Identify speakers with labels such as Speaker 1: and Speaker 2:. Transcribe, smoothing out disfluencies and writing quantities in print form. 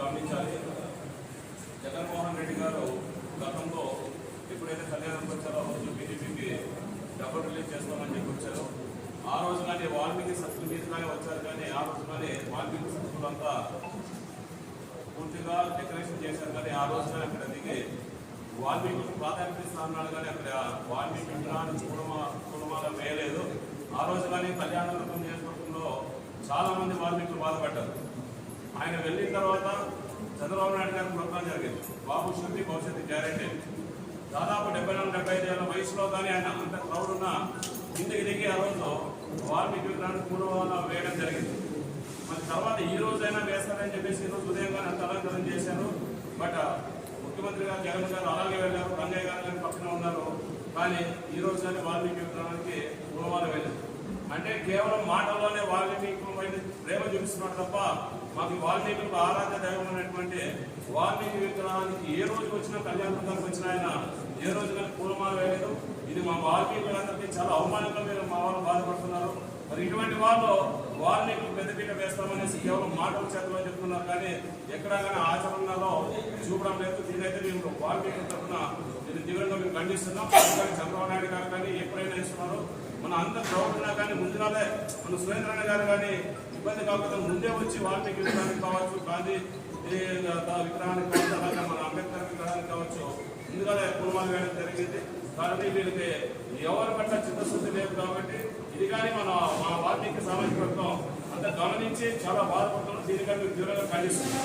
Speaker 1: గమనించాలి. జగన్మోహన్ రెడ్డి గారు గతంలో ఎప్పుడైతే కళ్యాణంకి వచ్చారో ఆ రోజు బీజేపీకి డబ్బులు రిలీజ్ చేస్తామని చెప్పి వచ్చారు. ఆ రోజు కానీ వాల్మీకి శక్తుల మీదుగానే వచ్చారు, కానీ ఆ రోజు కానీ వాల్మీకి శక్తులంతా పూర్తిగా డెకరేషన్ చేశారు. కానీ ఆ రోజున అక్కడ దిగి వాల్మీకి ప్రాధాన్యత ఇస్తామన్నాడు, కానీ అక్కడ వాల్మీకి విగ్రహాన్ని కుటుంబాలు వేయలేదు. ఆ రోజు కానీ కళ్యాణ నియోజకవర్గంలో చాలా మంది వాల్మీకులు బాధపడ్డారు. ఆయన వెళ్ళిన తర్వాత చంద్రబాబు నాయుడు గారికి ప్రోగ్రాం జరిగింది, బాబు శుద్ధి భవిష్యత్తు గ్యారెంటీ. దాదాపు 74-75 ఏళ్ళ వయసులో కానీ ఆయన అంత క్రౌడ్ ఉన్న ఇంటికి దిగి ఆ రోజు వాల్మీకి విగ్రహాన్ని పూర్వం వేయడం జరిగింది. మరి తర్వాత ఈ రోజైనా వేస్తారని చెప్పేసి ఈరోజు ఉదయం కానీ అంత అలంకరణ చేశారు. బట్ ముఖ్యమంత్రి గారు జగన్ గారు అలాగే వెళ్ళారు, రంగయ్య గారు కానీ పక్కన ఉన్నారు, కానీ ఈ రోజు కానీ వాల్మీకి విగ్రహానికి పూర్వాలు వెళ్ళారు. అంటే కేవలం మాటల్లోనే వాల్మీకి ప్రేమ చూపిస్తున్నాడు తప్ప మాకు వాల్మీకులకు ఆరాధ్య దైవం అనేటువంటి వాల్మీకి విగ్రహానికి ఏ రోజుకి వచ్చినా కళ్యాణానికి వచ్చిన ఆయన ఏ రోజు కానీ పూలమాల వేయలేదు. ఇది మా వాల్మీకులందరికీ చాలా అవమానంగా మీరు మా వాళ్ళు బాధపడుతున్నారు. మరి ఇటువంటి వాళ్ళు వాల్మీకులు పెద్దపీట వేస్తామనేసి కేవలం మాటల చేతిలో చెప్తున్నారు, కానీ ఎక్కడా కానీ ఆచరణలో చూపడం లేదు. దీనైతే మేము వాల్మీకుల తరఫున ఇది తీవ్రంగా మేము ఖండిస్తున్నాం. చంద్రబాబు నాయుడు గారు కానీ ఎప్పుడైనా ఇస్తున్నారు, మన అంత క్రౌడ్ ఉన్నా కానీ ముందుగానే మన సురేంద్రన్న గారు కానీ ఇబ్బంది కాకుండా ముందే వచ్చి వాల్మీకి విగ్రహానికి కావచ్చు, గాంధీ విగ్రహానికి కావచ్చు, అలాగే మన అంబేద్కర్ విగ్రహానికి కావచ్చు ముందుగానే పూర్వాలు వేయడం జరిగింది. కాబట్టి వీళ్ళకి ఎవరి పట్ల చిత్తశుద్ధి లేదు. కాబట్టి ఇది కానీ మా వాల్మీకి సామాజిక వర్గం అంత గమనించి చాలా బాధపడుతున్నాం. దీనికంటే తీవ్రంగా ఖండిస్తున్నాం.